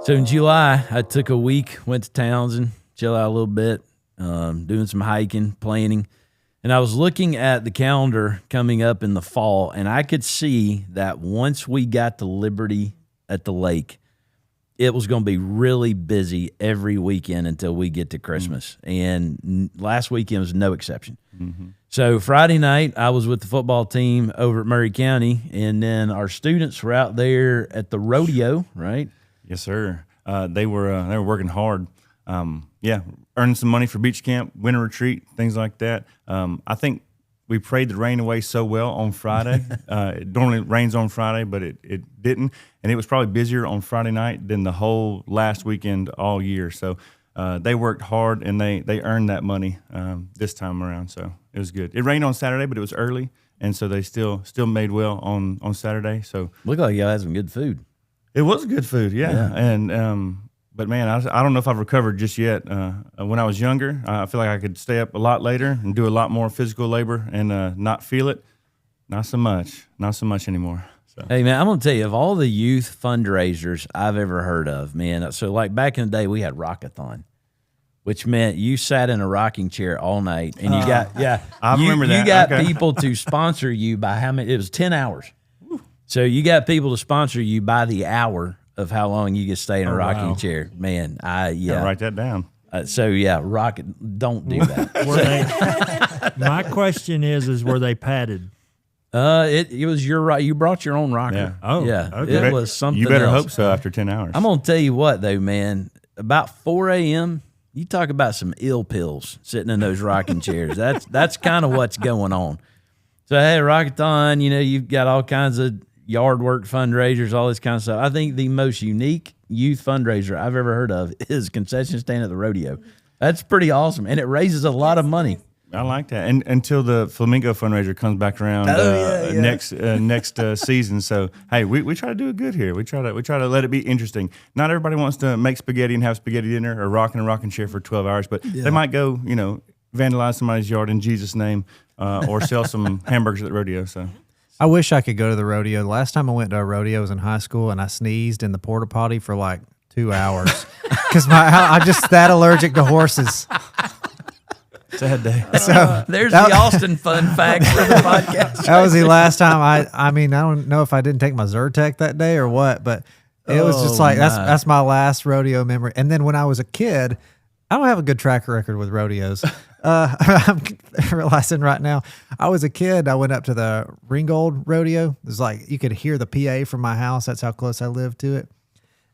So in July, I took a week, went to Townsend, chill out a little bit, doing some hiking, planning. And I was looking at the calendar coming up in the fall, and I could see that once we got to Liberty at the lake, it was going to be really busy every weekend until we get to Christmas. And last weekend was no exception. So Friday night, I was with the football team over at Murray County, and then our students were out there at the rodeo, right? Yes, sir. They were working hard. Earning some money for beach camp, winter retreat, things like that. I think we prayed the rain away so well on Friday. It normally rains on Friday, but it didn't. And it was probably busier on Friday night than the whole last weekend all year. So they worked hard, and they earned that money this time around. So it was good. It rained on Saturday, but it was early, and so they still made well on Saturday. So Looked like y'all had some good food. it was good food, yeah. And but man, I don't know if I've recovered just yet. When I was younger, I feel like I could stay up a lot later and do a lot more physical labor and not feel it. Not so much anymore. So. Hey, man, I'm going to tell you, of all the youth fundraisers I've ever heard of, man, so like back in the day, we had Rockathon, which meant you sat in a rocking chair all night, and you remember that. You got Okay. people to sponsor you by how many? It was 10 hours. So you got people to sponsor you by the hour of how long you can stay in a rocking chair. Man, Write that down. Don't do that. My question is were they padded? It was your right. You brought your own rocker. Yeah. Oh, yeah. okay. It was something. You better else. hope so after 10 hours. I'm gonna tell you what though, man. About 4 a.m., you talk about some ill pills sitting in those rocking chairs. That's kind of what's going on. So hey, Rockathon, you've got all kinds of yard work fundraisers, all this kind of stuff. I think the most unique youth fundraiser I've ever heard of is concession stand at the rodeo. That's pretty awesome, and it raises a lot of money. I like that. And until the Flamingo fundraiser comes back around next season. So hey, we try to do it good here. We try to let it be interesting. Not everybody wants to make spaghetti and have spaghetti dinner or rock in a rocking chair for 12 hours, but they might go, vandalize somebody's yard in Jesus' name, or sell some hamburgers at the rodeo. So I wish I could go to the rodeo. The last time I went to a rodeo was in high school, and I sneezed in the porta potty for like 2 hours because I'm just that allergic to horses. sad day. So There's the Austin fun fact for the podcast. that was the last time. I mean, I don't know if I didn't take my Zyrtec that day or what, but it was just like that's my last rodeo memory. And then when I was a kid, I don't have a good track record with rodeos. I'm realizing right now, I was a kid. I went up to the Ringgold Rodeo. It was like you could hear the PA from my house. That's how close I lived to it.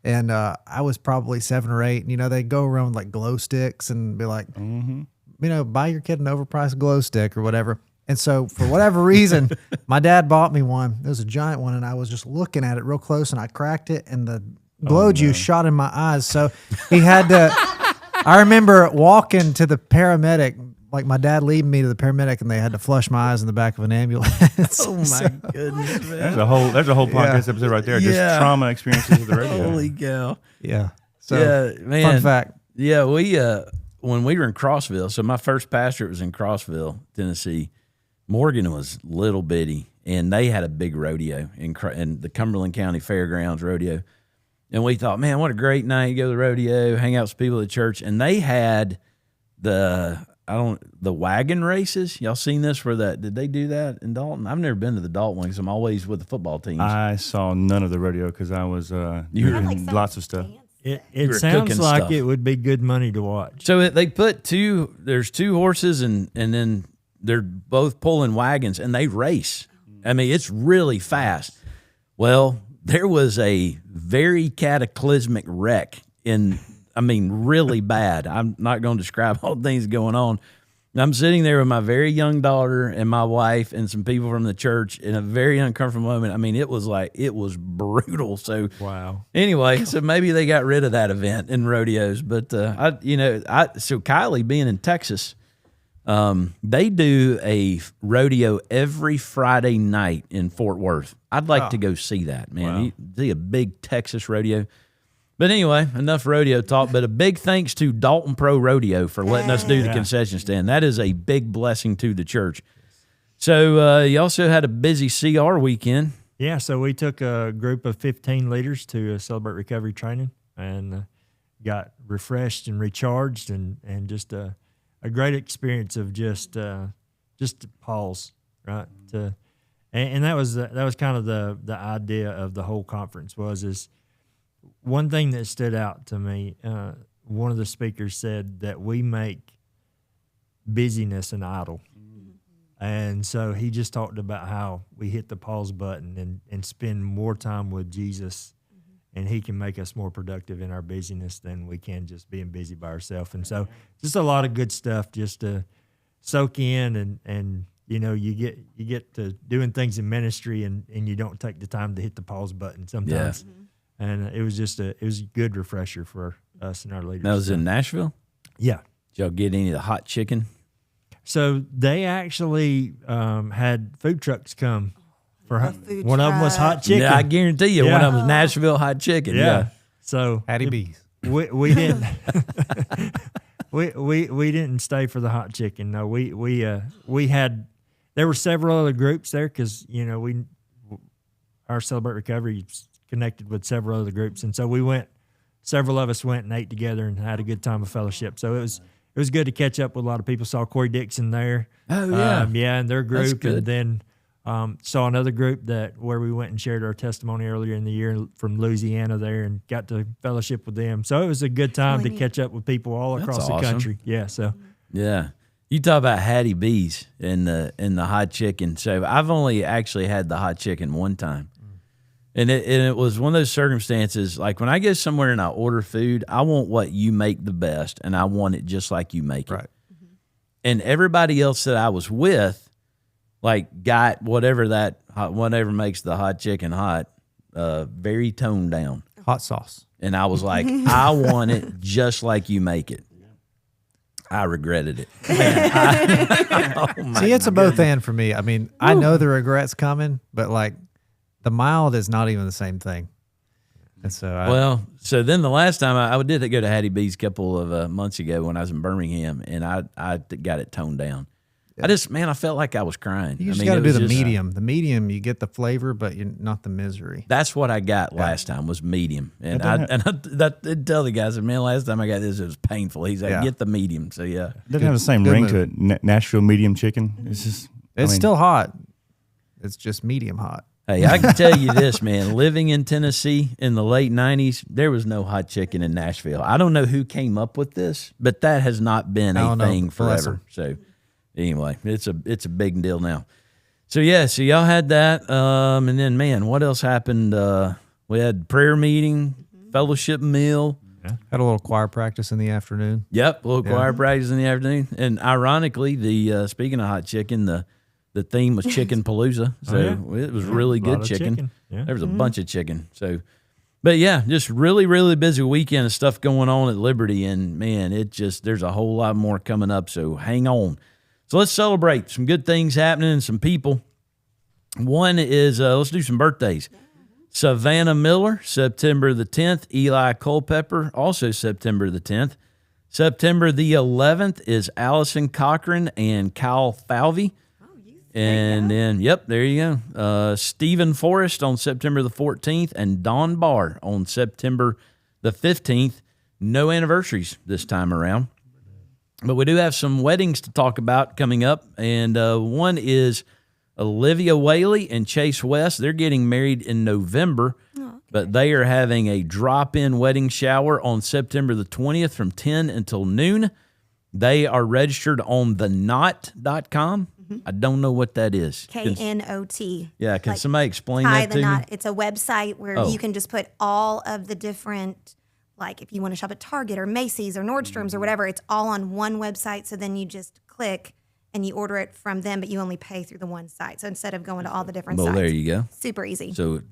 And I was probably 7 or 8. And, they go around with like glow sticks and be like, buy your kid an overpriced glow stick or whatever. And so for whatever reason, my dad bought me one. It was a giant one, and I was just looking at it real close, and I cracked it, and the glow juice shot in my eyes. So he had to. I remember walking to the paramedic, like my dad leading me to the paramedic, and they had to flush my eyes in the back of an ambulance. Oh my goodness, man. There's a whole podcast episode right there. Just trauma experiences at the rodeo. Holy cow. Yeah. So Yeah, man. fun fact. Yeah, we when we were in Crossville, so my first pastorate was in Crossville, Tennessee. Morgan was little bitty, and they had a big rodeo in the Cumberland County Fairgrounds rodeo. And we thought, man, what a great night. Go to the rodeo, hang out with people at church. And they had the wagon races. Y'all seen this? Did they do that in Dalton? I've never been to the Dalton one because I'm always with the football teams. I saw none of the rodeo because I was doing lots of stuff. It were sounds cooking like stuff. it would be good money to watch. So they put there's 2 horses and then they're both pulling wagons and they race. I mean, it's really fast. Well, there was a very cataclysmic wreck really bad. I'm not going to describe all the things going on. I'm sitting there with my very young daughter and my wife and some people from the church in a very uncomfortable moment. I mean, it was brutal. So Wow. anyway, so maybe they got rid of that event in rodeos. But so Kylie being in Texas, they do a rodeo every Friday night in Fort Worth. I'd like to go see that, man. Wow. You see a big Texas rodeo. But anyway, enough rodeo talk. But a big thanks to Dalton Pro Rodeo for letting us do the concession stand. That is a big blessing to the church. So you also had a busy CR weekend. Yeah, so we took a group of 15 leaders to celebrate recovery training. and got refreshed and recharged, and just a great experience of just to pause, right? And that was kind of the idea of the whole conference is one thing that stood out to me. One of the speakers said that we make busyness an idol. And so he just talked about how we hit the pause button and spend more time with Jesus, and he can make us more productive in our busyness than we can just being busy by ourselves. And so just a lot of good stuff just to soak in, and you get to doing things in ministry, and you don't take the time to hit the pause button sometimes. Yeah. And it was a good refresher for us and our leaders. That was in Nashville? Yeah. Did y'all get any of the hot chicken? So they actually had food trucks come. One of them was hot chicken. Yeah, I guarantee you, one of them was Nashville hot chicken. Yeah. So Hattie B's. We didn't we didn't stay for the hot chicken. No, we had, there were several other groups there because our Celebrate Recovery connected with several other groups, and so several of us went and ate together and had a good time of fellowship. So it was good to catch up with a lot of people. Saw Corey Dixon there. Oh yeah, and their group, and then saw another group where we went and shared our testimony earlier in the year from Louisiana there, and got to fellowship with them. So it was a good time to catch up with people all across the country. Yeah, so yeah. You talk about Hattie B's and the hot chicken. So I've only actually had the hot chicken one time. And it was one of those circumstances, like when I go somewhere and I order food, I want what you make the best, and I want it just like you make it. Right. And everybody else that I was with, like, got whatever makes the hot chicken hot, very toned down. Hot sauce. And I was like, I want it just like you make it. I regretted it. Man, See, it's a both and for me. I mean, I know the regret's coming, but like, the mild is not even the same thing. And so so then the last time I did go to Hattie B's a couple of months ago when I was in Birmingham, and I got it toned down. Yeah. I felt like I was crying. You just got to do the medium. The medium, you get the flavor, but you're not the misery. That's what I got last time was medium. And I tell the guys, man, last time I got this, it was painful. He's like, get the medium. So yeah. It doesn't have the same ring to it. Nashville medium chicken. It's still hot. It's just medium hot. Hey, I can tell you this, man. Living in Tennessee in the late 90s, there was no hot chicken in Nashville. I don't know who came up with this, but that has not been a thing forever. So anyway, it's a big deal now. So yeah, so y'all had that. And then, man, what else happened? We had prayer meeting, fellowship meal. Yeah. Had a little choir practice in the afternoon. Yep, a little choir practice in the afternoon. And ironically, speaking of hot chicken, the theme was Chicken Palooza, so it was really good chicken. Yeah. There was a bunch of chicken. So, but yeah, just really, really busy weekend of stuff going on at Liberty, and man, there's a whole lot more coming up. So hang on. So let's celebrate some good things happening and some people. One is let's do some birthdays. Savannah Miller, September the 10th. Eli Culpepper, also September the 10th. September the 11th is Allison Cochran and Kyle Falvey. And then, there you go. Stephen Forrest on September the 14th and Don Barr on September the 15th. No anniversaries this time around. But we do have some weddings to talk about coming up. And one is Olivia Whaley and Chase West. They're getting married in November, but they are having a drop-in wedding shower on September the 20th from 10 until noon. They are registered on theknot.com. I don't know what that is. KNOT. Yeah, can somebody explain that to me? It's a website where you can just put all of the different, like if you want to shop at Target or Macy's or Nordstrom's or whatever, it's all on one website. So then you just click and you order it from them, but you only pay through the one site. So instead of going to all the different sites. Well, there you go. Super easy. So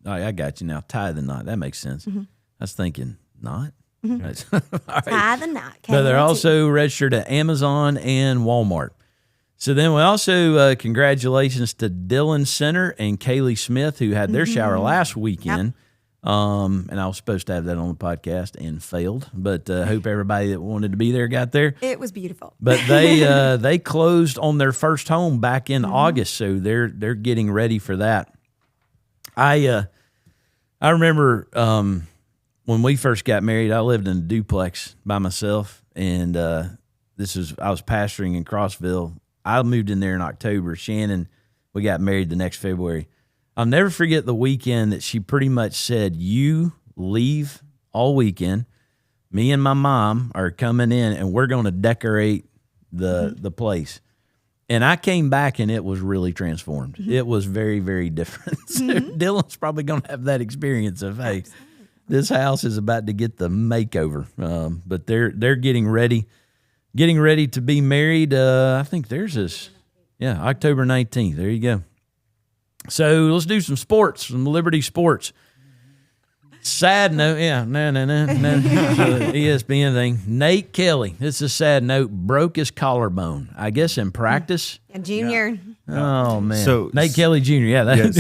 I got you now. Tie the knot. That makes sense. I was thinking, knot? Right. Right. Tie the knot. But they're also registered at Amazon and Walmart. So then we also, congratulations to Dylan Center and Kaylee Smith, who had their shower last weekend. And I was supposed to have that on the podcast and failed, but hope everybody that wanted to be there got there. It was beautiful. But they closed on their first home back in August, so they're getting ready for that. I remember when we first got married, I lived in a duplex by myself, and I was pastoring in Crossville. I moved in there in October. Shannon, we got married the next February. I'll never forget the weekend that she pretty much said, "You leave all weekend. Me and my mom are coming in, and we're going to decorate the place." And I came back, and it was really transformed. It was very, very different. So Dylan's probably going to have that experience of, hey, this house is about to get the makeover. But they're getting ready to be married. I think theirs is, October 19th. There you go. So let's do some sports, some Liberty sports. Sad note, no. ESPN thing. Nate Kelly, this is a sad note, broke his collarbone. I guess in practice. A junior. Oh man. So Nate Kelly Jr. Yeah, Man,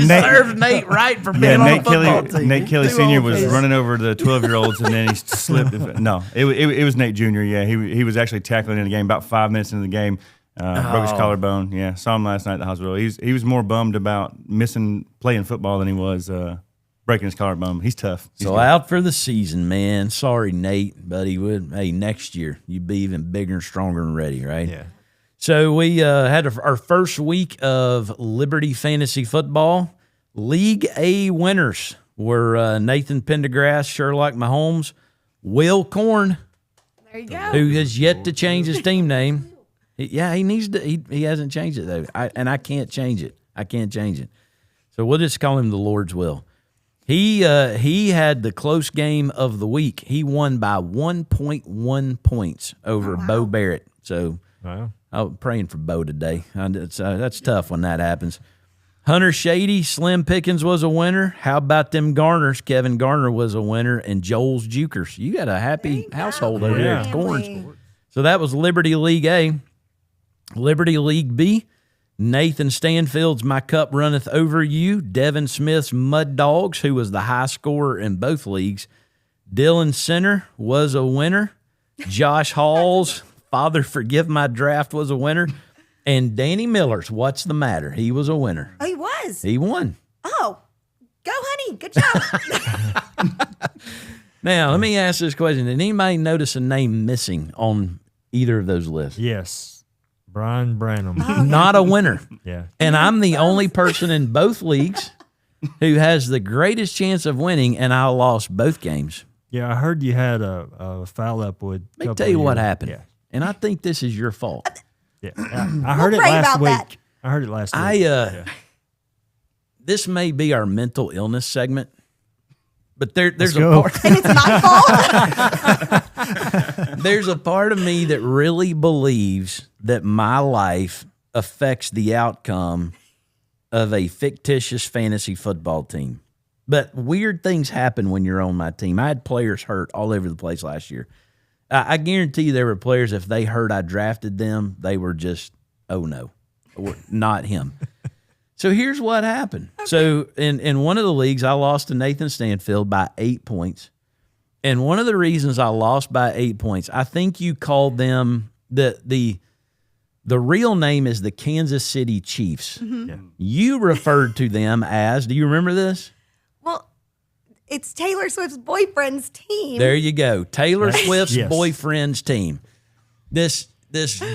served Nate right for being on the football team. Nate Kelly Sr. was running over the 12-year-olds, and then he slipped. No, it was Nate Jr. Yeah, he was actually tackling in the game about 5 minutes into the game. Broke his collarbone. Yeah, saw him last night at the hospital. He was more bummed about missing playing football than he was breaking his collarbone. He's tough. He's so good. Out for the season, man. Sorry, Nate, but he would. Hey, next year you'd be even bigger and stronger and ready, right? Yeah. So we had our first week of Liberty Fantasy Football. League A winners were Nathan Pendergrass, Sherlock Mahomes, Will Korn, There you go. who has yet to change his team name. He needs to. He hasn't changed it though, I can't change it. So we'll just call him the Lord's will. He had the close game of the week. He won by 1.1 points over Bo Barrett. So I'm praying for Bo today. That's tough when that happens. Hunter Shady, Slim Pickens was a winner. How about them Garners? Kevin Garner was a winner, and Joel's Jukers. You got a happy household over there at Corns. So that was Liberty League A. Liberty League B, Nathan Stanfield's My Cup Runneth Over You, Devin Smith's Mud Dogs, who was the high scorer in both leagues. Dylan Center was a winner. Josh Hall's Father Forgive My Draft was a winner. And Danny Miller's What's the Matter? He was a winner. Oh, he was? He won. Oh, go, honey. Good job. Now, let me ask this question. Did anybody notice a name missing on either of those lists? Yes. Brian Branham. Not a winner. Yeah. And I'm the only person in both leagues who has the greatest chance of winning, and I lost both games. Yeah, I heard you had a foul up with. Let me tell you what years. happened. Yeah. And I think this is your fault. Yeah. I heard it pray last about week. that. I heard it last week. This may be our mental illness segment, but there's a go. part. And it's my fault. There's a part of me that really believes that my life affects the outcome of a fictitious fantasy football team. But weird things happen when you're on my team. I had players hurt all over the place last year. I guarantee you there were players, if they heard I drafted them, they were just, oh no, not him. So here's what happened. Okay. So in one of the leagues, I lost to Nathan Stanfield by 8 points. And one of the reasons I lost by 8 points, I think you called them the real name is the Kansas City Chiefs. Mm-hmm. Yeah. You referred to them as, do you remember this? Well, it's Taylor Swift's boyfriend's team. There you go. Taylor Swift's Yes. boyfriend's team. This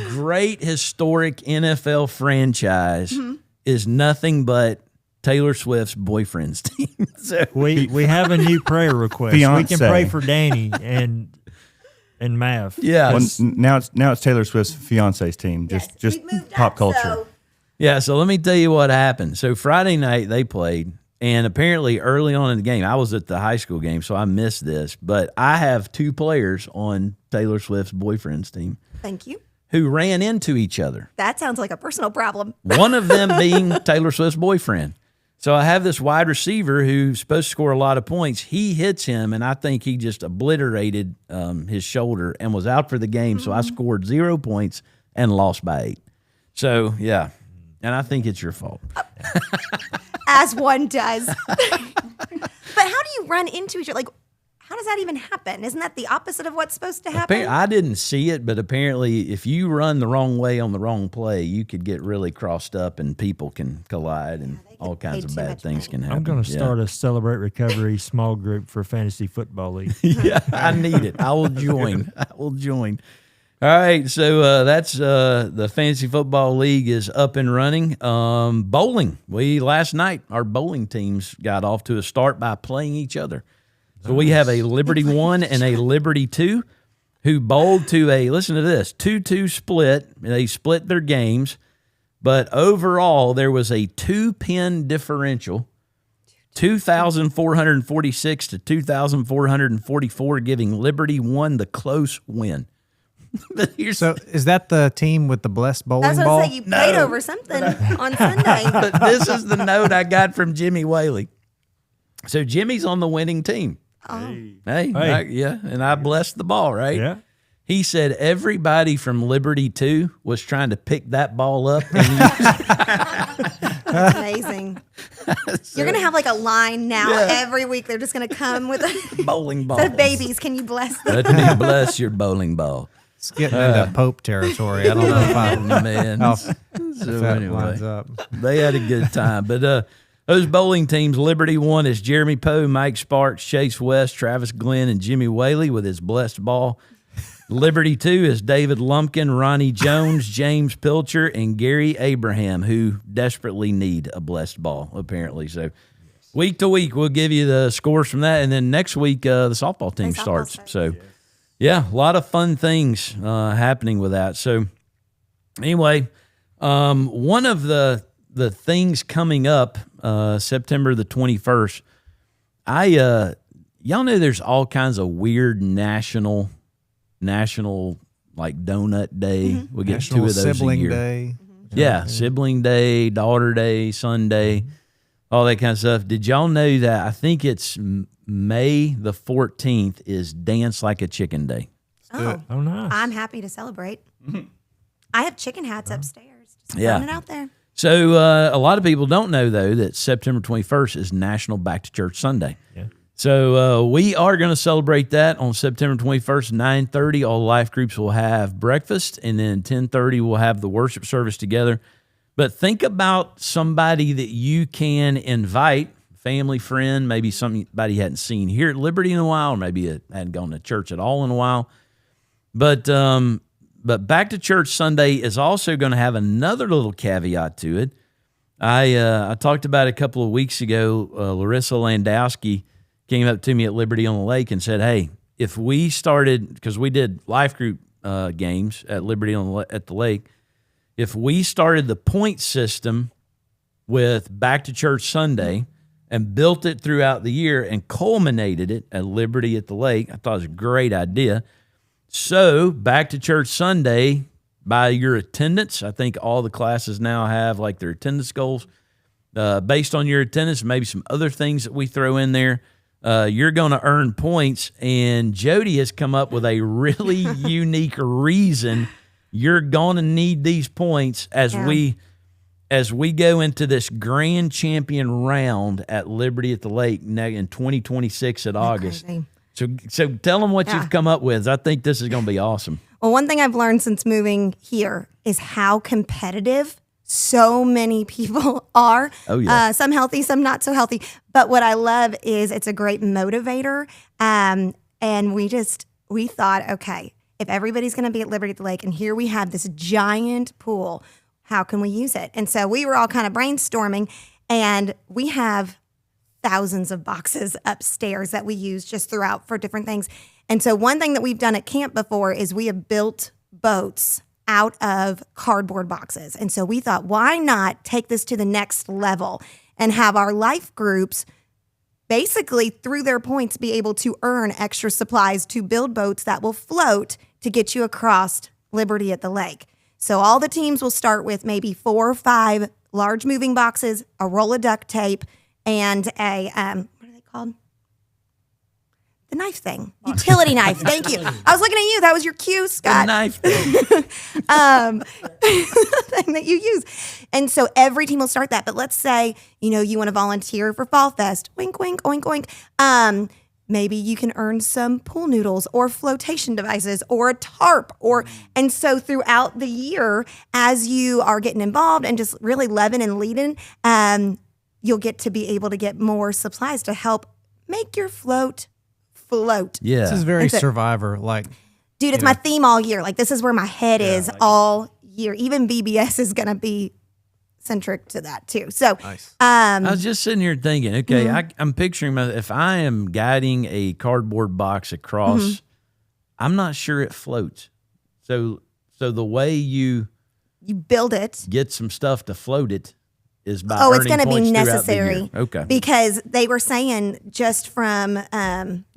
great historic NFL franchise is nothing but Taylor Swift's boyfriend's team. So We have a new prayer request. We Fiance. can pray for Danny and Mav. yeah. Well, now it's Taylor Swift's fiance's team. Just we moved pop up, culture. so- Yeah, so let me tell you what happened. So Friday night they played, and apparently early on in the game, I was at the high school game, so I missed this, but I have two players on Taylor Swift's boyfriend's team Thank you. who ran into each other. That sounds like a personal problem. One of them being Taylor Swift's boyfriend. So I have this wide receiver who's supposed to score a lot of points. He hits him, and I think he just obliterated his shoulder and was out for the game. So I scored 0 points and lost by 8. So, yeah. And I think it's your fault. As one does. But how do you run into each other? Like, how does that even happen? Isn't that the opposite of what's supposed to happen? I didn't see it, but apparently if you run the wrong way on the wrong play, you could get really crossed up and people can collide and all kinds of bad things can happen. I'm going to start a Celebrate Recovery small group for Fantasy Football League. Yeah, I need it. I will join. All right, so that's the Fantasy Football League is up and running. Bowling. Last night, our bowling teams got off to a start by playing each other. So we have a Liberty 1 and a Liberty 2 who bowled to a, listen to this, 2-2 split. They split their games, but overall there was a 2-pin differential, 2,446 to 2,444, giving Liberty 1 the close win. So is that the team with the blessed bowling That's what ball? I say. You played over something on Sunday. But this is the note I got from Jimmy Whaley. So Jimmy's on the winning team. Hey. And I blessed the ball, right? Yeah. He said everybody from Liberty 2 was trying to pick that ball up. And That's amazing. You're going to have like a line now every week. They're just going to come with a bowling ball. set of babies. Can you bless them? Let me bless your bowling ball. It's getting into Pope territory. I don't know if I Man. if So that anyway, lines up. they had a good time. But those bowling teams, Liberty 1 is Jeremy Poe, Mike Sparks, Chase West, Travis Glenn, and Jimmy Whaley with his blessed ball. Liberty 2 is David Lumpkin, Ronnie Jones, James Pilcher, and Gary Abraham, who desperately need a blessed ball, apparently. So week to week, we'll give you the scores from that. And then next week, the softball team starts. So, yeah, a lot of fun things happening with that. So, anyway, one of the things coming up September the 21st, y'all know there's all kinds of weird national like donut day. Mm-hmm. We get National 2 of those Sibling a year. Day. Yeah, sibling day, daughter day, son day, all that kind of stuff. Did y'all know that I think it's May the 14th is Dance Like a Chicken Day? Oh, nice. I'm happy to celebrate. I have chicken hats upstairs. Just Yeah. throwing it out there. So a lot of people don't know, though, that September 21st is National Back to Church Sunday. Yeah. So we are going to celebrate that on September 21st, 9:30. All life groups will have breakfast, and then 10:30 we'll have the worship service together. But think about somebody that you can invite, family, friend, maybe somebody you hadn't seen here at Liberty in a while, or maybe it hadn't gone to church at all in a while. But Back to Church Sunday is also going to have another little caveat to it. I talked about it a couple of weeks ago. Larissa Landowski came up to me at Liberty on the Lake and said, hey, if we started, because we did life group games at Liberty at the Lake, if we started the point system with Back to Church Sunday and built it throughout the year and culminated it at Liberty at the Lake, I thought it was a great idea. So Back to Church Sunday, by your attendance, I think all the classes now have like their attendance goals. Based on your attendance, maybe some other things that we throw in there, you're going to earn points. And Jody has come up with a really unique reason you're going to need these points as we go into this grand champion round at Liberty at the Lake in 2026 at August. Crazy. So tell them what you've come up with. I think this is going to be awesome. Well, one thing I've learned since moving here is how competitive so many people are. Oh, yeah. Some healthy, some not so healthy. But what I love is it's a great motivator. And we thought, okay, if everybody's going to be at Liberty at the Lake and here we have this giant pool, how can we use it? And so we were all kind of brainstorming, and we have thousands of boxes upstairs that we use just throughout for different things. And so one thing that we've done at camp before is we have built boats out of cardboard boxes. And so we thought, why not take this to the next level and have our life groups basically through their points be able to earn extra supplies to build boats that will float to get you across Liberty at the Lake. So all the teams will start with maybe 4 or 5 large moving boxes, a roll of duct tape, and a, what are they called? The knife thing. Utility knife. Thank you. I was looking at you. That was your cue, Scott. The knife thing that you use. And so every team will start that. But let's say, you want to volunteer for Fall Fest. Wink, wink, oink, oink. maybe you can earn some pool noodles or flotation devices or a tarp and so throughout the year, as you are getting involved and just really loving and leading, you'll get to be able to get more supplies to help make your float. Yeah. This is very Survivor. Like, dude, it's my theme all year. Like, this is where my head is all year. Even VBS is going to be centric to that too. So, nice. I was just sitting here thinking, okay, I'm picturing if I am guiding a cardboard box across, I'm not sure it floats. So the way you build it, get some stuff to float it, is by it's going to be points throughout the necessary. year. Okay. Because they were saying just from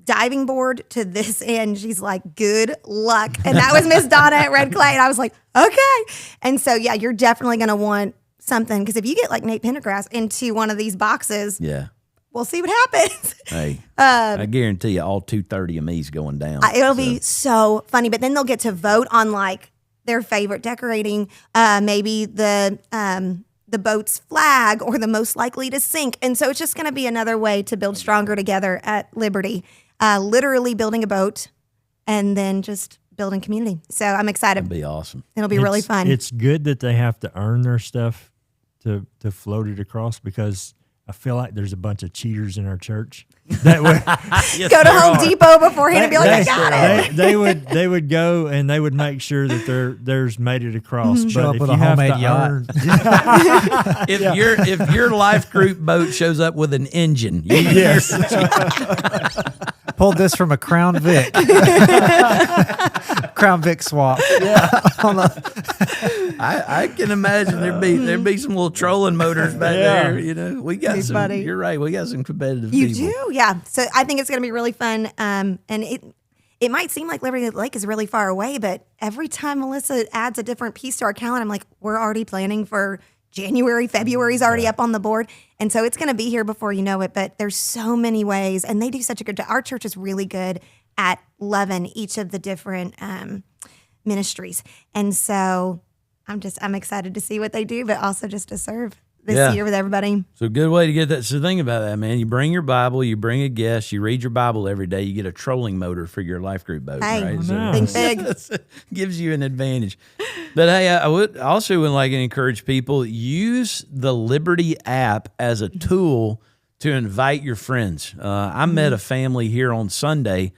diving board to this end, she's like, good luck. And that was Miss Donna at Red Clay. And I was like, okay. And so, yeah, you're definitely going to want something. Because if you get like Nate Pendergrass into one of these boxes, Yeah. we'll see what happens. Hey, I guarantee you all 230 of me's going down. It'll be so funny. But then they'll get to vote on like their favorite decorating, maybe the boat's flag or the most likely to sink. And so it's just going to be another way to build stronger together at Liberty. Literally building a boat and then just building community. So I'm excited. That'd be awesome. It'll be really fun. It's good that they have to earn their stuff to float it across, because I feel like there's a bunch of cheaters in our church that would Go to Home Depot beforehand and be like, I got it. They would go and they would make sure that theirs made it across. Show But up if with you a have homemade to yacht. earn, If your life group boat shows up with an engine, yes, Pulled this from a Crown Vic. Crown Vic swap. I can imagine there'd be some little trolling motors back there. You know, we got some. funny. You're right. We got some competitive You people. do? Yeah. So I think it's going to be really fun. And it might seem like Liberty Lake is really far away, but every time Melissa adds a different piece to our calendar, I'm like, we're already planning for January. February's already up on the board. And so it's going to be here before you know it. But there's so many ways, and they do such a good job. Our church is really good at loving each of the different ministries. And so I'm excited to see what they do, but also just to serve this year with everybody. So good way to get that. So think about that, man. You bring your Bible, you bring a guest, you read your Bible every day, you get a trolling motor for your life group boat, Hey, right? nice. think big. Gives you an advantage. But hey, I would like to encourage people, use the Liberty app as a tool to invite your friends. I met a family here on Sunday,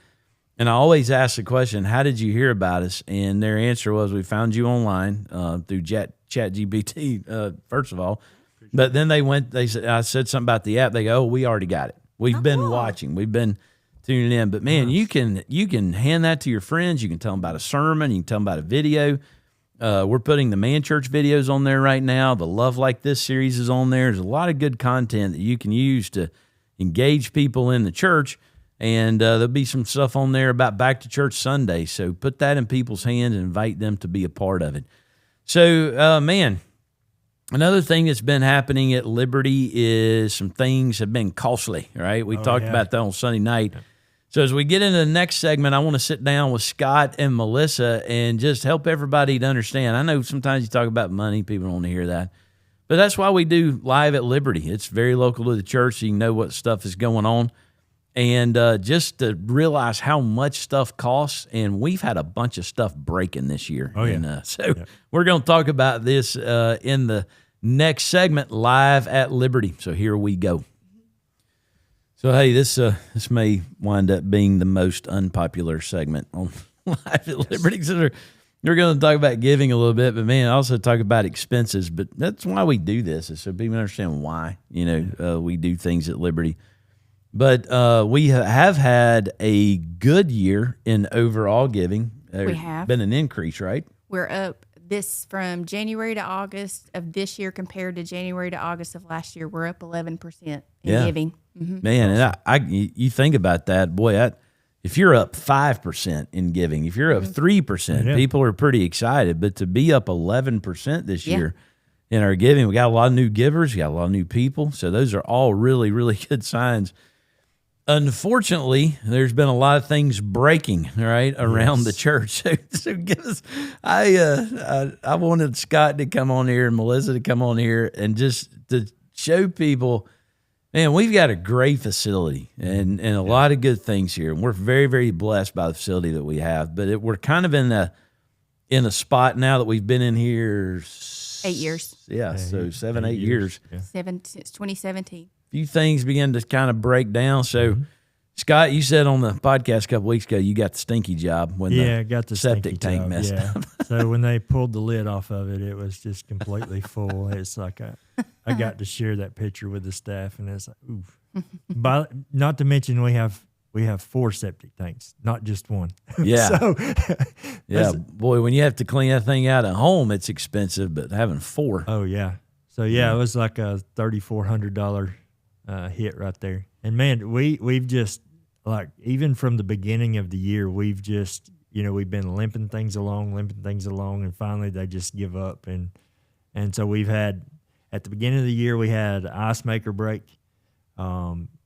and I always ask the question, how did you hear about us? And their answer was, we found you online through ChatGPT, first of all. But then I said something about the app. They go, oh, we already got it. We've been watching. We've been tuning in. But man, you can hand that to your friends. You can tell them about a sermon. You can tell them about a video. We're putting the Man Church videos on there right now. The Love Like This series is on there. There's a lot of good content that you can use to engage people in the church. And there'll be some stuff on there about Back to Church Sunday. So put that in people's hands and invite them to be a part of it. So, man, another thing that's been happening at Liberty is some things have been costly, right? We talked about that on Sunday night. So as we get into the next segment, I want to sit down with Scott and Melissa and just help everybody to understand. I know sometimes you talk about money, people don't want to hear that. But that's why we do Live at Liberty. It's very local to the church, so you can know what stuff is going on. And just to realize how much stuff costs, and we've had a bunch of stuff breaking this year. Oh, yeah. And, we're going to talk about this in the next segment, Live at Liberty. So here we go. So, hey, this may wind up being the most unpopular segment on Live at Liberty. So we're going to talk about giving a little bit, but, man, also talk about expenses. But that's why we do this, is so people understand why, we do things at Liberty. But we have had a good year in overall giving. We have. Been an increase, right? We're up from January to August of this year compared to January to August of last year. We're up 11% in giving. Mm-hmm. Man, and you think about that, boy, if you're up 5% in giving, if you're up 3%, people are pretty excited. But to be up 11% this year in our giving, we got a lot of new givers, we got a lot of new people. So those are all really, really good signs. Unfortunately, there's been a lot of things breaking around the church. So give us, I wanted Scott to come on here and Melissa to come on here and just to show people Man, we've got a great facility and a lot of good things here. And we're very, very blessed by the facility that we have. But we're kind of in a spot now that we've been in here 8 years. Yeah, so 7, 8 years. Yeah. Since 2017. Few things begin to kind of break down. So, Scott, you said on the podcast a couple weeks ago you got the stinky job when got the septic tank job, messed up. So when they pulled the lid off of it, it was just completely full. It's like I got to share that picture with the staff, and it's like, oof. But not to mention we have 4 septic tanks, not just one. Yeah. So, Yeah, boy, when you have to clean that thing out at home, it's expensive, but having 4. oh yeah. So yeah, it was like a $3,400 hit right there. And man, we've just, like, even from the beginning of the year, we've just, we've been limping things along, and finally they just give up. And so we've had, at the beginning of the year, we had ice maker break,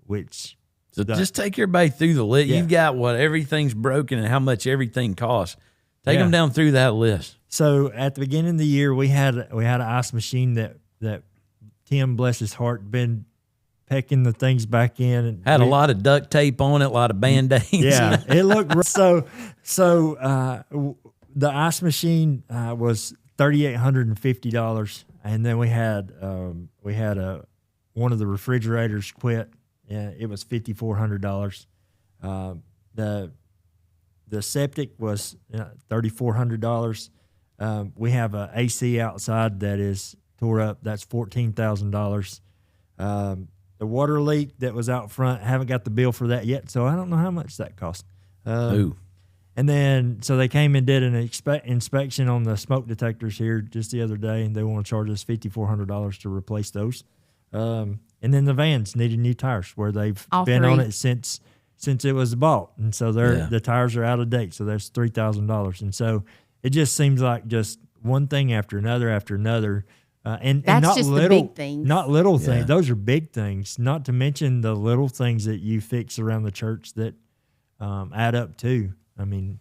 which. So just take everybody through the list. Yeah. You've got what everything's broken and how much everything costs. Take them down through that list. So at the beginning of the year, we had an ice machine that Tim, bless his heart, been pecking the things back in. And Had a lot of duct tape on it, a lot of Band-Aids. Yeah, it looked so. The ice machine was $3,850, and then we had one of the refrigerators quit. Yeah, it was $5,400. The septic was $3,400. We have a AC outside that is tore up. That's $14,000. The water leak that was out front, haven't got the bill for that yet, so I don't know how much that cost. Ooh. And then, so they came and did an inspection on the smoke detectors here just the other day, and they want to charge us $5,400 to replace those. And then the vans needed new tires, where they've All been 3. on it since it was bought, and so the tires are out of date. So that's $3,000, and so it just seems like just one thing after another, and That's not just the little, big things. not little things. Yeah. Those are big things. Not to mention the little things that you fix around the church that add up too. I mean,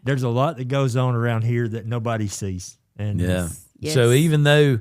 there's a lot that goes on around here that nobody sees. And Yeah. Yes. So even though,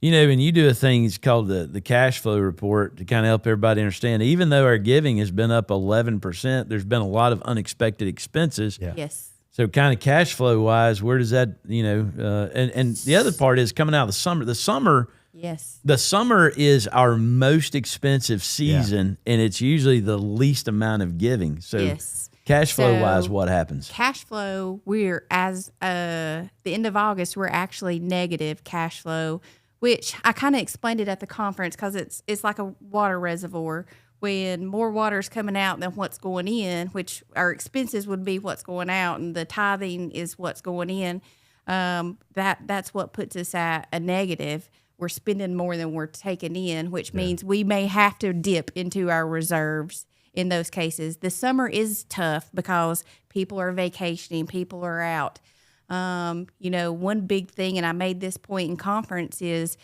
when you do a thing, it's called the cash flow report to kind of help everybody understand, even though our giving has been up 11%, there's been a lot of unexpected expenses. Yeah. Yes. So kind of cash flow wise, where does that, and the other part is coming out of the summer. Yes. The summer is our most expensive season, and it's usually the least amount of giving. So Yes. cash flow wise, So- what happens? Cash flow, we're the end of August, we're actually negative cash flow, which I kind of explained it at the conference because it's like a water reservoir. When more water is coming out than what's going in, which our expenses would be what's going out, and the tithing is what's going in, that's what puts us at a negative. We're spending more than we're taking in, which means we may have to dip into our reserves in those cases. The summer is tough because people are vacationing, people are out. One big thing, and I made this point in conference, is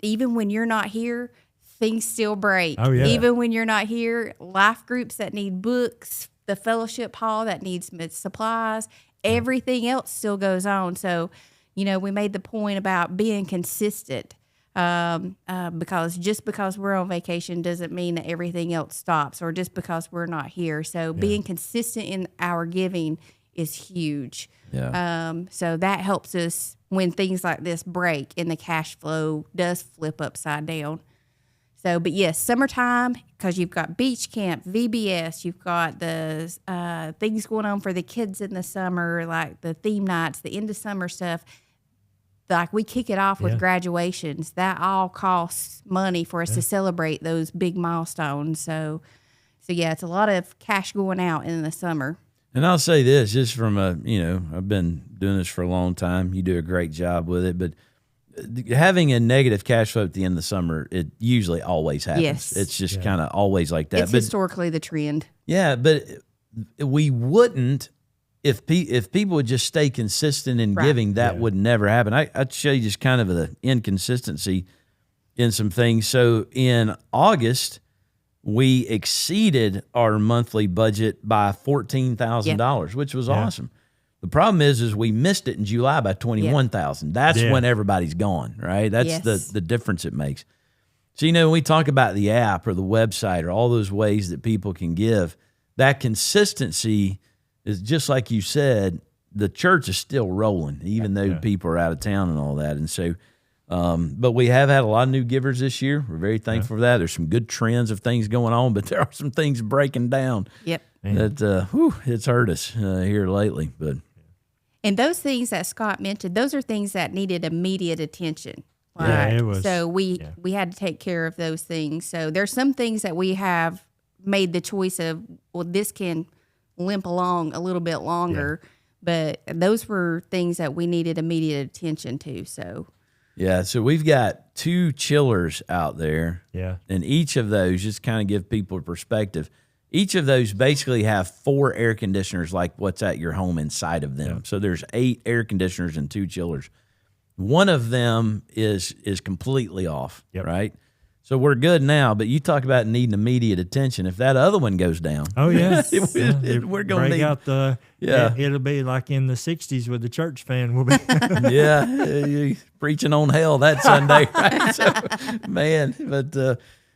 even when you're not here, things still break. Oh, yeah. Even when you're not here, life groups that need books, the fellowship hall that needs supplies, everything else still goes on. So, we made the point about being consistent, because just because we're on vacation doesn't mean that everything else stops, or just because we're not here. So being consistent in our giving is huge. Yeah. So that helps us when things like this break and the cash flow does flip upside down. So, but yes, summertime, because you've got beach camp, VBS, you've got the things going on for the kids in the summer, like the theme nights, the end of summer stuff. Like we kick it off with graduations. That all costs money for us to celebrate those big milestones. So yeah, it's a lot of cash going out in the summer. And I'll say this, just from I've been doing this for a long time. You do a great job with it, but having a negative cash flow at the end of the summer, it usually always happens. Yes. It's just kind of always like that. It's But historically the trend. yeah, but we wouldn't if people would just stay consistent in Right. giving. That would never happen. I'd show you just kind of the inconsistency in some things. So in August, we exceeded our monthly budget by $14,000, which was awesome. The problem is we missed it in July by $21,000. That's when everybody's gone, right? That's Yes. the difference it makes. So, when we talk about the app or the website or all those ways that people can give, that consistency is just like you said, the church is still rolling, even though people are out of town and all that. And so, but we have had a lot of new givers this year. We're very thankful for that. There's some good trends of things going on, but there are some things breaking down. Yep. That it's hurt us here lately. And those things that Scott mentioned, those are things that needed immediate attention. Yeah, it was. So we had to take care of those things. So there's some things that we have made the choice of, well, this can limp along a little bit longer, but those were things that we needed immediate attention to. So so we've got 2 chillers out there. Yeah. And each of those, just kind of give people a perspective, each of those basically have 4 air conditioners like what's at your home inside of them. So there's 8 air conditioners and 2 chillers. One of them is completely off, right? So we're good now, but you talk about needing immediate attention. If that other one goes down, we're going to need out the it'll be like in the 60s with the church fan. We'll be you preaching on hell that Sunday, right? So, man,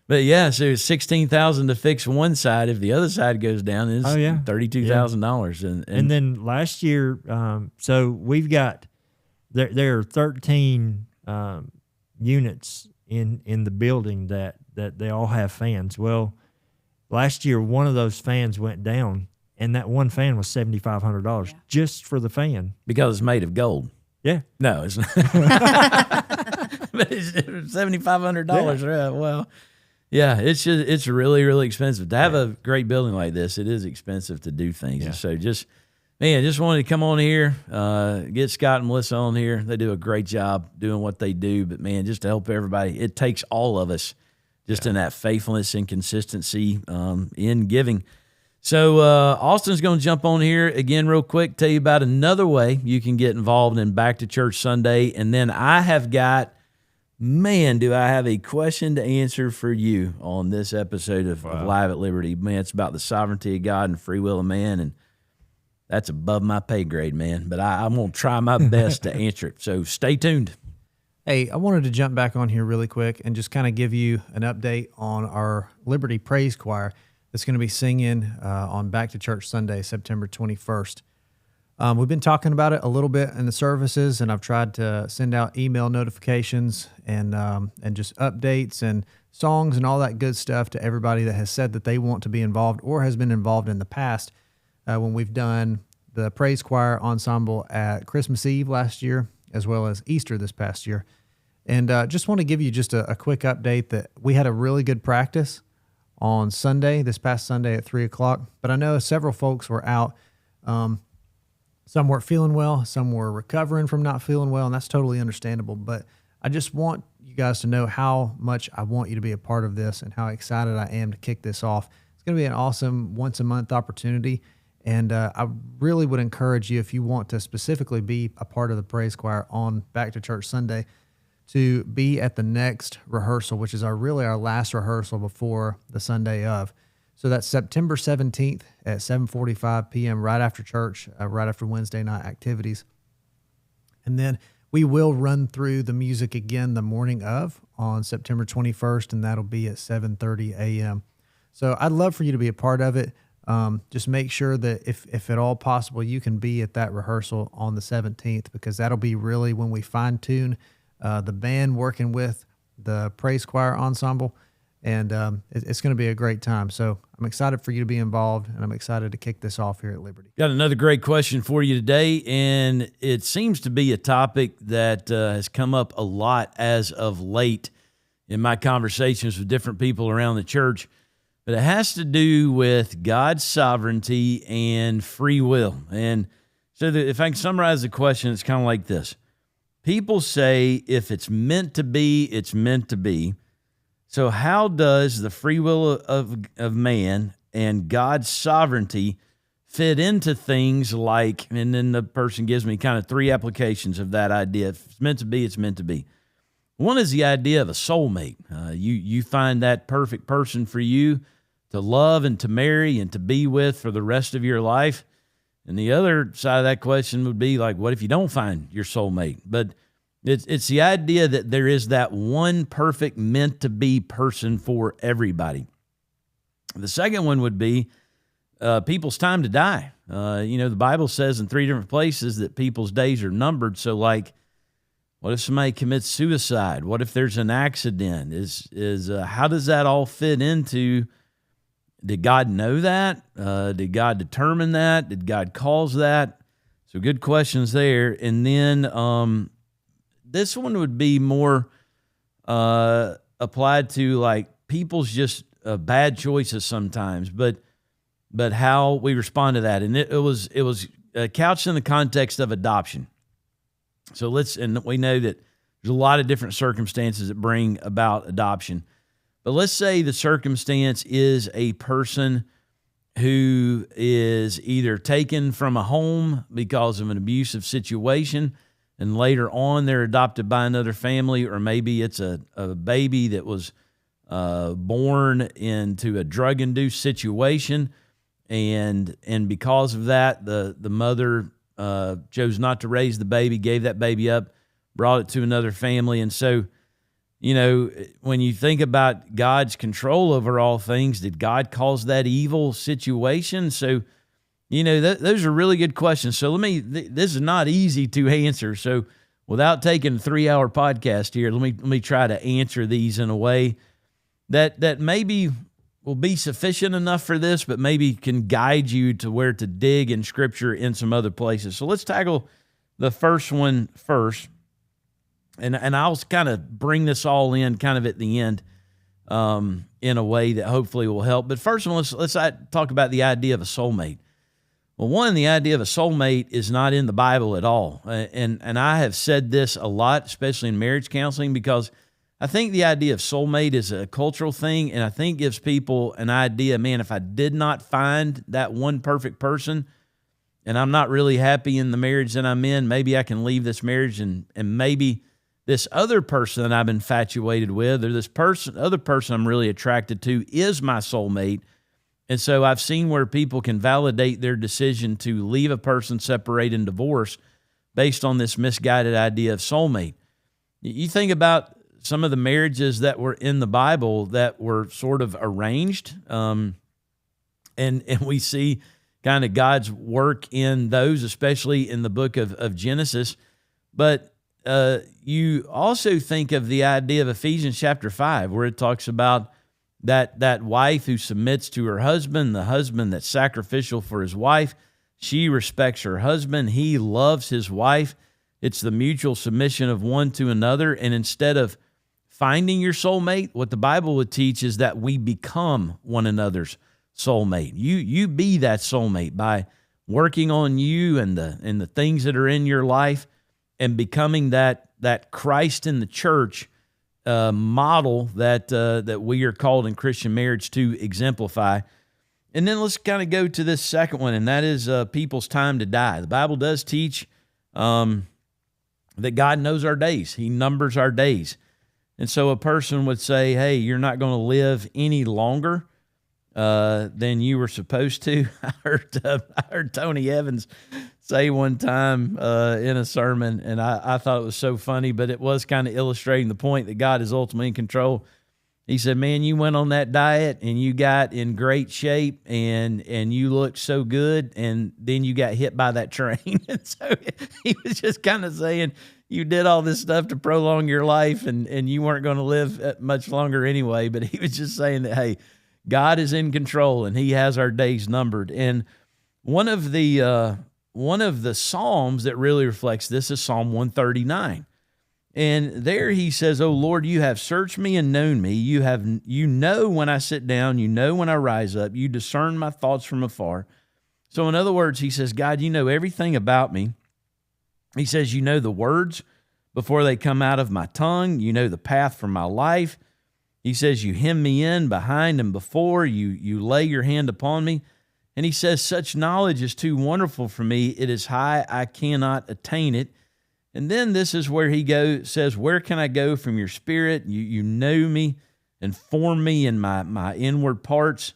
but yeah, so it's $16,000 to fix one side. If the other side goes down, it's $32,000. And then last year, so we've got there are 13 units in the building that they all have fans. Well, last year one of those fans went down, and that one fan was $7,500 just for the fan because it's made of gold. Yeah, no, it's not. But it's $7,500. Right? Well, yeah, it's really, really expensive to have a great building like this. It is expensive to do things, and so just wanted to come on here, get Scott and Melissa on here. They do a great job doing what they do, but man, just to help everybody, it takes all of us just in that faithfulness and consistency in giving. So Austin's going to jump on here again real quick, tell you about another way you can get involved in Back to Church Sunday. And then I have got, do I have a question to answer for you on this episode of Live at Liberty. Man, it's about the sovereignty of God and free will of man, and that's above my pay grade, man. But I'm going to try my best to answer it. So stay tuned. Hey, I wanted to jump back on here really quick and just kind of give you an update on our Liberty Praise Choir that's going to be singing on Back to Church Sunday, September 21st. We've been talking about it a little bit in the services, and I've tried to send out email notifications and just updates and songs and all that good stuff to everybody that has said that they want to be involved or has been involved in the past. When we've done the praise choir ensemble at Christmas Eve last year, as well as Easter this past year. And just want to give you just a quick update that we had a really good practice on Sunday, this past Sunday at 3 o'clock. But I know several folks were out. Some weren't feeling well, some were recovering from not feeling well, and that's totally understandable. But I just want you guys to know how much I want you to be a part of this and how excited I am to kick this off. It's going to be an awesome once-a-month opportunity. And I really would encourage you, if you want to specifically be a part of the praise choir on Back to Church Sunday, to be at the next rehearsal, which is our last rehearsal before the Sunday of. So that's September 17th at 7:45 p.m. right after church, right after Wednesday night activities. And then we will run through the music again the morning of on September 21st, and that'll be at 7:30 a.m. So I'd love for you to be a part of it. Just make sure that if at all possible, you can be at that rehearsal on the 17th, because that'll be really when we fine tune the band working with the praise choir ensemble. And it's going to be a great time. So I'm excited for you to be involved, and I'm excited to kick this off here at Liberty. Got another great question for you today, and it seems to be a topic that has come up a lot as of late in my conversations with different people around the church. But it has to do with God's sovereignty and free will. And so if I can summarize the question, it's kind of like this. People say if it's meant to be, it's meant to be. So how does the free will of man and God's sovereignty fit into things like, and then the person gives me kind of 3 applications of that idea. If it's meant to be, it's meant to be. One is the idea of a soulmate. You find that perfect person for you to love and to marry and to be with for the rest of your life. And the other side of that question would be like, what if you don't find your soulmate? But It's the idea that there is that one perfect meant to be person for everybody. The second one would be people's time to die. The Bible says in 3 different places that people's days are numbered. So, like, what if somebody commits suicide? What if there's an accident? How does that all fit into? Did God know that? Did God determine that? Did God cause that? So, good questions there. And then this one would be more applied to like people's just bad choices sometimes, but how we respond to that. And it was couched in the context of adoption. So and we know that there's a lot of different circumstances that bring about adoption. But let's say the circumstance is a person who is either taken from a home because of an abusive situation, and later on they're adopted by another family, or maybe it's a baby that was born into a drug-induced situation, and because of that, the mother chose not to raise the baby, gave that baby up, brought it to another family. And so, when you think about God's control over all things, did God cause that evil situation? So, those are really good questions. So this is not easy to answer. So without taking a 3-hour podcast here, let me try to answer these in a way that maybe will be sufficient enough for this, but maybe can guide you to where to dig in Scripture in some other places. So let's tackle the first one first. And I'll kind of bring this all in kind of at the end in a way that hopefully will help. But first one, let's talk about the idea of a soulmate. Well, one, the idea of a soulmate is not in the Bible at all. And I have said this a lot, especially in marriage counseling, because I think the idea of soulmate is a cultural thing, and I think gives people an idea, man, if I did not find that one perfect person and I'm not really happy in the marriage that I'm in, maybe I can leave this marriage and maybe this other person that I'm infatuated with, or this other person I'm really attracted to, is my soulmate. And so I've seen where people can validate their decision to leave a person, separate, and divorce based on this misguided idea of soulmate. You think about some of the marriages that were in the Bible that were sort of arranged, and we see kind of God's work in those, especially in the book of Genesis. But you also think of the idea of Ephesians chapter 5, where it talks about that wife who submits to her husband, the husband that's sacrificial for his wife. She respects her husband. He loves his wife. It's the mutual submission of one to another. And instead of finding your soulmate, what the Bible would teach is that we become one another's soulmate. You be that soulmate by working on you and the things that are in your life, and becoming that Christ in the church model that we are called in Christian marriage to exemplify. And then let's kind of go to this second one, and that is people's time to die. The Bible does teach that God knows our days. He numbers our days. And so a person would say, hey, you're not going to live any longer than you were supposed to. I heard Tony Evans say one time in a sermon, and I thought it was so funny, but it was kind of illustrating the point that God is ultimately in control. He said, man, you went on that diet and you got in great shape and you looked so good, and then you got hit by that train. And so he was just kind of saying, you did all this stuff to prolong your life, and you weren't going to live much longer anyway. But he was just saying that, hey, God is in control and he has our days numbered. And one of the Psalms that really reflects this is Psalm 139. And there he says, oh Lord, you have searched me and known me. You know when I sit down, you know when I rise up, you discern my thoughts from afar. So in other words, he says, God, you know everything about me. He says, you know the words before they come out of my tongue. You know the path for my life. He says, you hem me in behind and before. You lay your hand upon me. And he says, such knowledge is too wonderful for me. It is high, I cannot attain it. And then this is where he says, where can I go from your spirit? You know me and form me in my inward parts.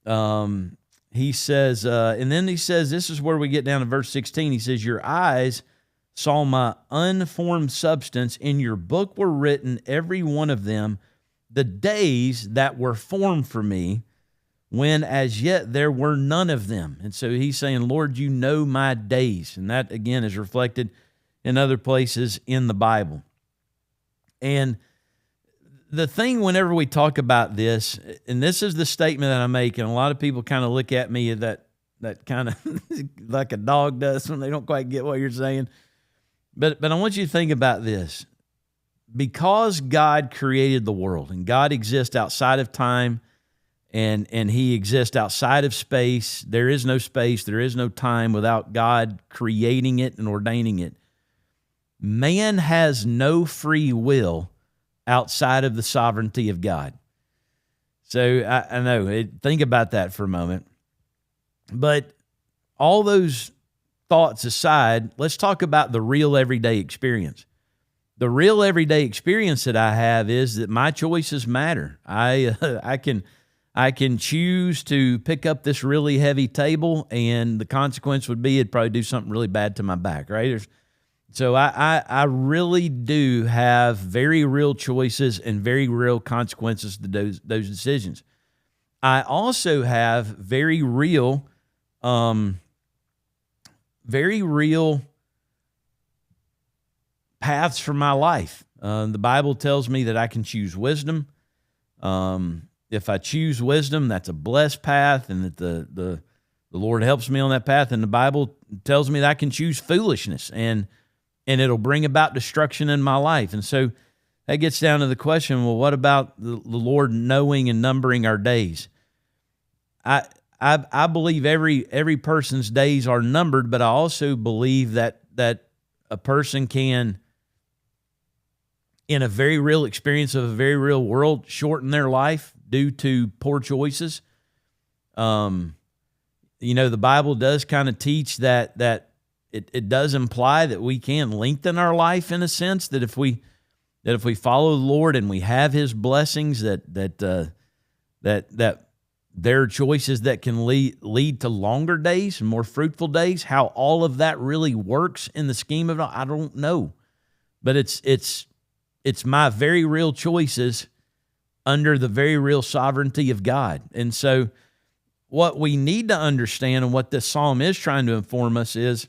He says, and then he says, this is where we get down to verse 16. He says, your eyes saw my unformed substance. In your book were written, every one of them, the days that were formed for me, when as yet there were none of them. And so he's saying, Lord, you know my days. And that, again, is reflected in other places in the Bible. And the thing whenever we talk about this, and this is the statement that I make, and a lot of people kind of look at me that kind of like a dog does when they don't quite get what you're saying. But I want you to think about this. Because God created the world, and God exists outside of time, and he exists outside of space, there is no space, there is no time without God creating it and ordaining it. Man has no free will outside of the sovereignty of God. So I know, think about that for a moment. But all those thoughts aside, let's talk about the real everyday experience. The real everyday experience that I have is that my choices matter. I can choose to pick up this really heavy table, and the consequence would be it'd probably do something really bad to my back, right? So I really do have very real choices and very real consequences to those decisions. I also have very real paths for my life. The Bible tells me that I can choose wisdom. If I choose wisdom, that's a blessed path, and that the Lord helps me on that path. And the Bible tells me that I can choose foolishness, and it'll bring about destruction in my life. And so that gets down to the question, well, what about the Lord knowing and numbering our days? I believe every person's days are numbered, but I also believe that a person can, in a very real experience of a very real world, shorten their life due to poor choices. The Bible does kind of teach that it does imply that we can lengthen our life in a sense, that if we follow the Lord and we have His blessings, that there are choices that can lead to longer days and more fruitful days. How all of that really works in the scheme of it, I don't know, but it's my very real choices under the very real sovereignty of God. And so what we need to understand, and what this psalm is trying to inform us, is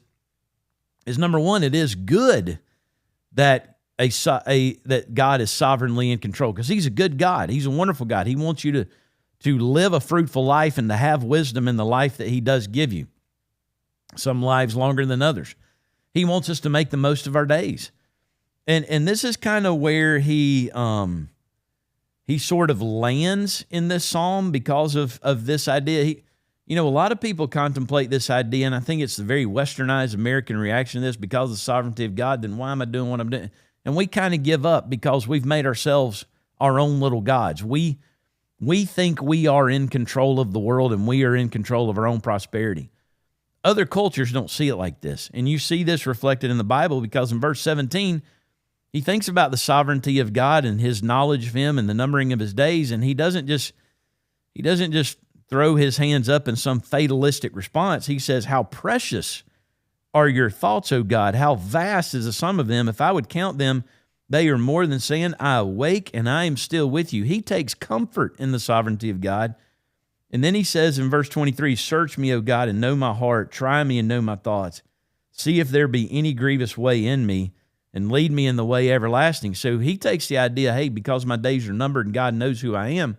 number one, it is good that that God is sovereignly in control, because He's a good God. He's a wonderful God. He wants you to live a fruitful life and to have wisdom in the life that He does give you. Some lives longer than others. He wants us to make the most of our days. And this is kind of where he sort of lands in this psalm because of this idea. A lot of people contemplate this idea, and I think it's the very westernized American reaction to this: because of the sovereignty of God, then why am I doing what I'm doing? And we kind of give up because we've made ourselves our own little gods. We think we are in control of the world, and we are in control of our own prosperity. Other cultures don't see it like this. And you see this reflected in the Bible, because in verse 17, he thinks about the sovereignty of God and His knowledge of Him and the numbering of His days, and he doesn't just throw his hands up in some fatalistic response. He says, how precious are your thoughts, O God? How vast is the sum of them? If I would count them, they are more than sand. I awake and I am still with you. He takes comfort in the sovereignty of God. And then he says in verse 23, search me, O God, and know my heart. Try me and know my thoughts. See if there be any grievous way in me, and lead me in the way everlasting. So he takes the idea, hey, because my days are numbered and God knows who I am,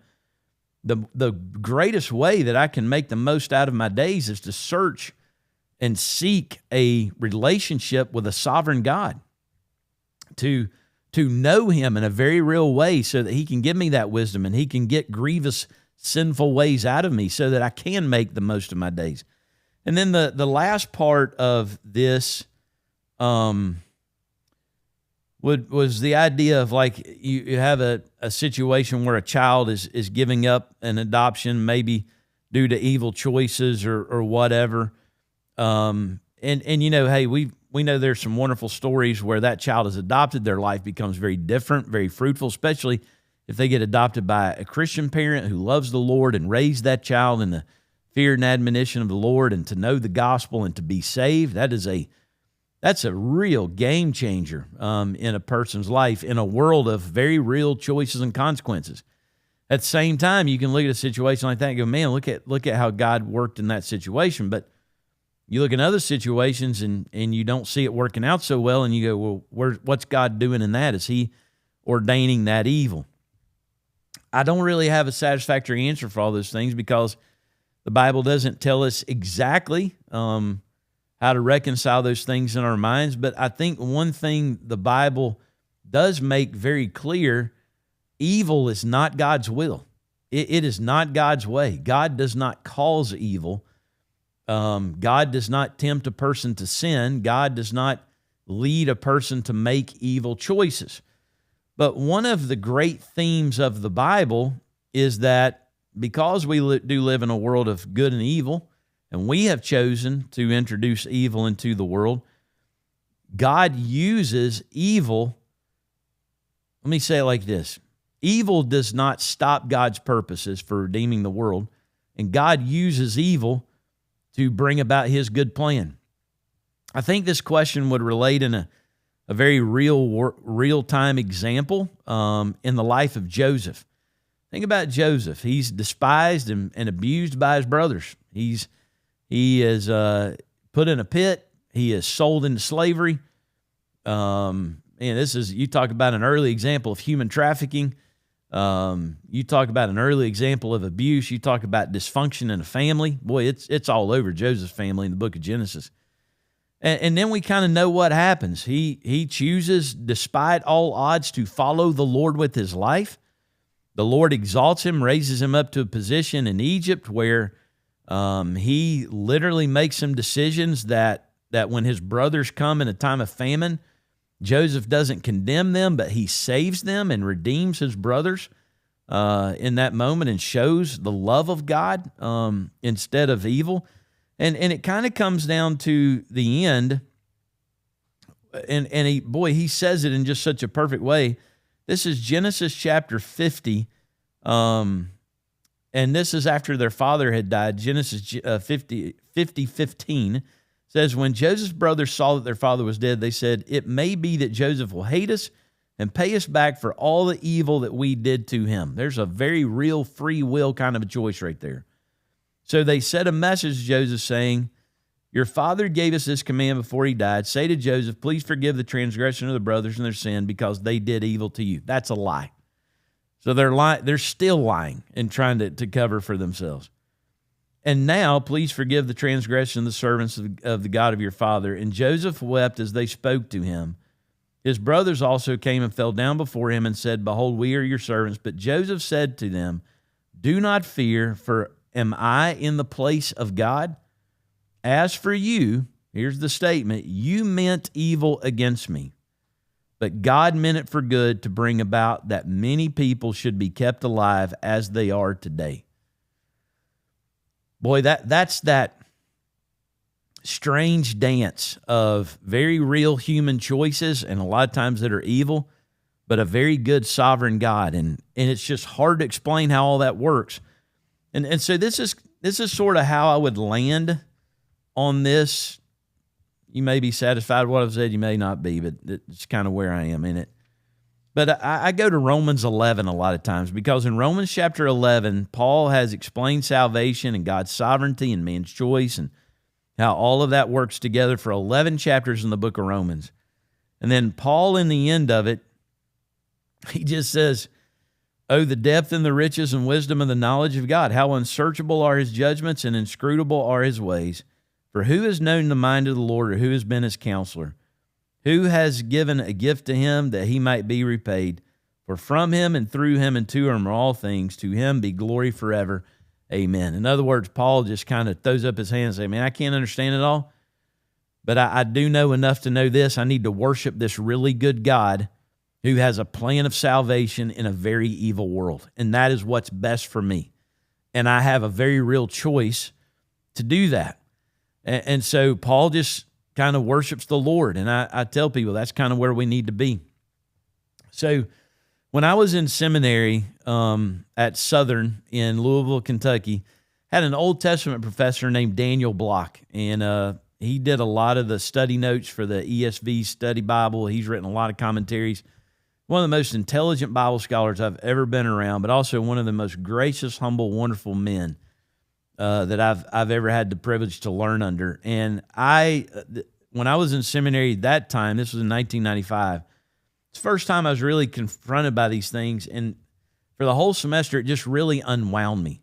the greatest way that I can make the most out of my days is to search and seek a relationship with a sovereign God, to know Him in a very real way, so that He can give me that wisdom and He can get grievous, sinful ways out of me, so that I can make the most of my days. And then the last part of this was the idea of, like, you have a situation where a child is giving up an adoption, maybe due to evil choices or whatever. And hey, we know there's some wonderful stories where that child is adopted. Their life becomes very different, very fruitful, especially if they get adopted by a Christian parent who loves the Lord and raised that child in the fear and admonition of the Lord, and to know the gospel and to be saved. That is That's a real game changer in a person's life in a world of very real choices and consequences. At the same time, you can look at a situation like that and go, man, look at how God worked in that situation. But you look at other situations and you don't see it working out so well, and you go, well, what's God doing in that? Is he ordaining that evil? I don't really have a satisfactory answer for all those things because the Bible doesn't tell us exactly how to reconcile those things in our minds. But I think one thing the Bible does make very clear, evil is not God's will. It is not God's way. God does not cause evil. God does not tempt a person to sin. God does not lead a person to make evil choices. But one of the great themes of the Bible is that because we do live in a world of good and evil, and we have chosen to introduce evil into the world, God uses evil. Let me say it like this. Evil does not stop God's purposes for redeeming the world, and God uses evil to bring about his good plan. I think this question would relate in a very real-time example in the life of Joseph. Think about Joseph. He's despised and abused by his brothers. He is put in a pit. He is sold into slavery. And you talk about an early example of human trafficking. You talk about an early example of abuse. You talk about dysfunction in a family. Boy, it's all over Joseph's family in the book of Genesis. And then we kind of know what happens. He chooses, despite all odds, to follow the Lord with his life. The Lord exalts him, raises him up to a position in Egypt where he literally makes some decisions that when his brothers come in a time of famine, Joseph doesn't condemn them, but he saves them and redeems his brothers in that moment and shows the love of God instead of evil. And it kind of comes down to the end, and he says it in just such a perfect way. This is Genesis chapter 50, and this is after their father had died. Genesis 50:15 says, when Joseph's brothers saw that their father was dead, they said, it may be that Joseph will hate us and pay us back for all the evil that we did to him. There's a very real free will kind of a choice right there. So they sent a message to Joseph saying, your father gave us this command before he died. Say to Joseph, please forgive the transgression of the brothers and their sin because they did evil to you. That's a lie. So they're still lying and trying to cover for themselves. And now, please forgive the transgression of the servants of the God of your father. And Joseph wept as they spoke to him. His brothers also came and fell down before him and said, behold, we are your servants. But Joseph said to them, do not fear, for am I in the place of God? As for you, here's the statement, you meant evil against me, but God meant it for good to bring about that many people should be kept alive as they are today. Boy, that's that strange dance of very real human choices, and a lot of times that are evil, but a very good sovereign God. And it's just hard to explain how all that works. And so this is sort of how I would land on this. You may be satisfied with what I've said, you may not be, but it's kind of where I am in it. But I go to Romans 11 a lot of times because in Romans chapter 11, Paul has explained salvation and God's sovereignty and man's choice and how all of that works together for 11 chapters in the book of Romans. And then Paul, in the end of it, he just says, oh, the depth and the riches and wisdom and the knowledge of God. How unsearchable are his judgments and inscrutable are his ways. For who has known the mind of the Lord, or who has been his counselor? Who has given a gift to him that he might be repaid? For from him and through him and to him are all things. To him be glory forever. Amen. In other words, Paul just kind of throws up his hands and says, man, I can't understand it all, but I do know enough to know this. I need to worship this really good God who has a plan of salvation in a very evil world. And that is what's best for me. And I have a very real choice to do that. And so Paul just kind of worships the Lord. And I tell people that's kind of where we need to be. So when I was in seminary at Southern in Louisville, Kentucky, had an Old Testament professor named Daniel Block. And He did a lot of the study notes for the ESV study Bible. He's written a lot of commentaries. One of the most intelligent Bible scholars I've ever been around, but also one of the most gracious, humble, wonderful men that I've ever had the privilege to learn under. And when I was in seminary that time, this was in 1995, it's the first time I was really confronted by these things. And for the whole semester, it just really unwound me.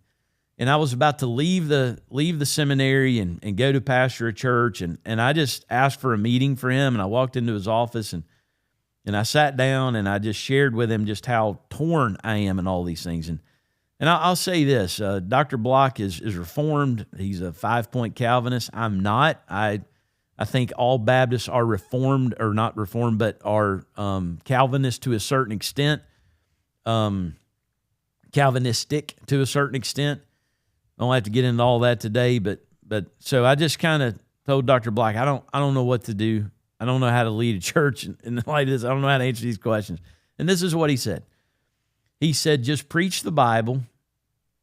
And I was about to leave the seminary and go to pastor a church. And I just asked for a meeting for him. And I walked into his office and I sat down and I just shared with him just how torn I am in all these things. And I'll say this, Dr. Block is Reformed. He's a 5-point Calvinist. I'm not. I think all Baptists are Reformed, or not Reformed, but are Calvinist to a certain extent, Calvinistic to a certain extent. I don't have to get into all that today, but so I just kind of told Dr. Black, I don't know what to do. I don't know how to lead a church in light of this. I don't know how to answer these questions. And this is what he said. He said, just preach the Bible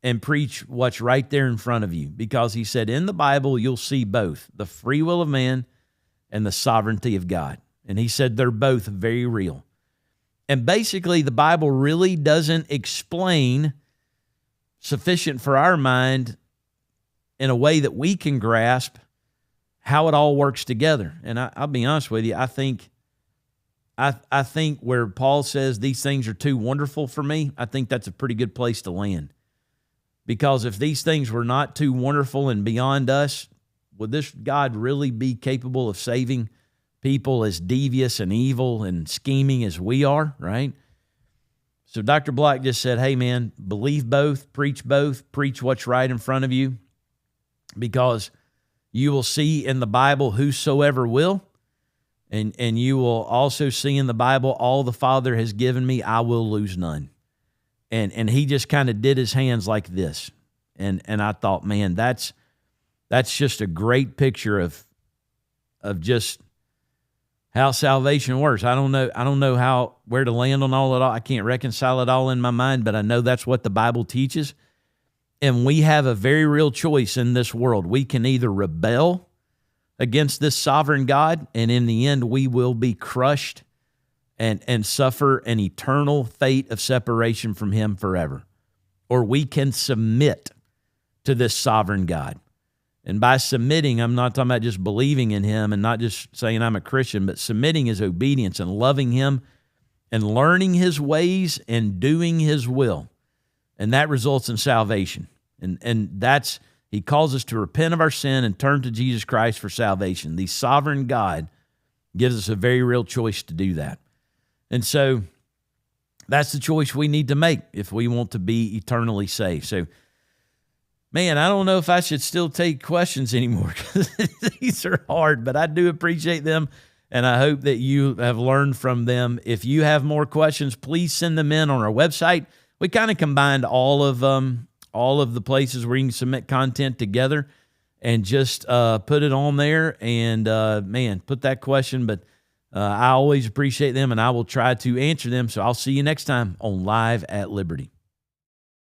and preach what's right there in front of you. Because he said, in the Bible, you'll see both the free will of man and the sovereignty of God. And he said they're both very real. And basically, the Bible really doesn't explain sufficient for our mind in a way that we can grasp how it all works together. And I'll be honest with you, I think where Paul says these things are too wonderful for me, I think that's a pretty good place to land. Because if these things were not too wonderful and beyond us, would this God really be capable of saving people as devious and evil and scheming as we are, right? So Dr. Black just said, hey, man, believe both, preach what's right in front of you, because you will see in the Bible whosoever will, and you will also see in the Bible all the Father has given me, I will lose none. And he just kind of did his hands like this. And I thought, man, that's just a great picture of just how salvation works. I don't know where to land on all it all. I can't reconcile it all in my mind, but I know that's what the Bible teaches. And we have a very real choice in this world. We can either rebel against this sovereign God, and in the end, we will be crushed and suffer an eternal fate of separation from him forever. Or we can submit to this sovereign God. And by submitting, I'm not talking about just believing in him and not just saying I'm a Christian, but submitting is obedience and loving him and learning his ways and doing his will. And that results in salvation. And that's, he calls us to repent of our sin and turn to Jesus Christ for salvation. The sovereign God gives us a very real choice to do that. And so that's the choice we need to make if we want to be eternally saved. So, man, I don't know if I should still take questions anymore because these are hard, but I do appreciate them, and I hope that you have learned from them. If you have more questions, please send them in on our website. We kind of combined all of the places where you can submit content together and just put it on there and, put that question. But I always appreciate them, and I will try to answer them. So I'll see you next time on Live at Liberty.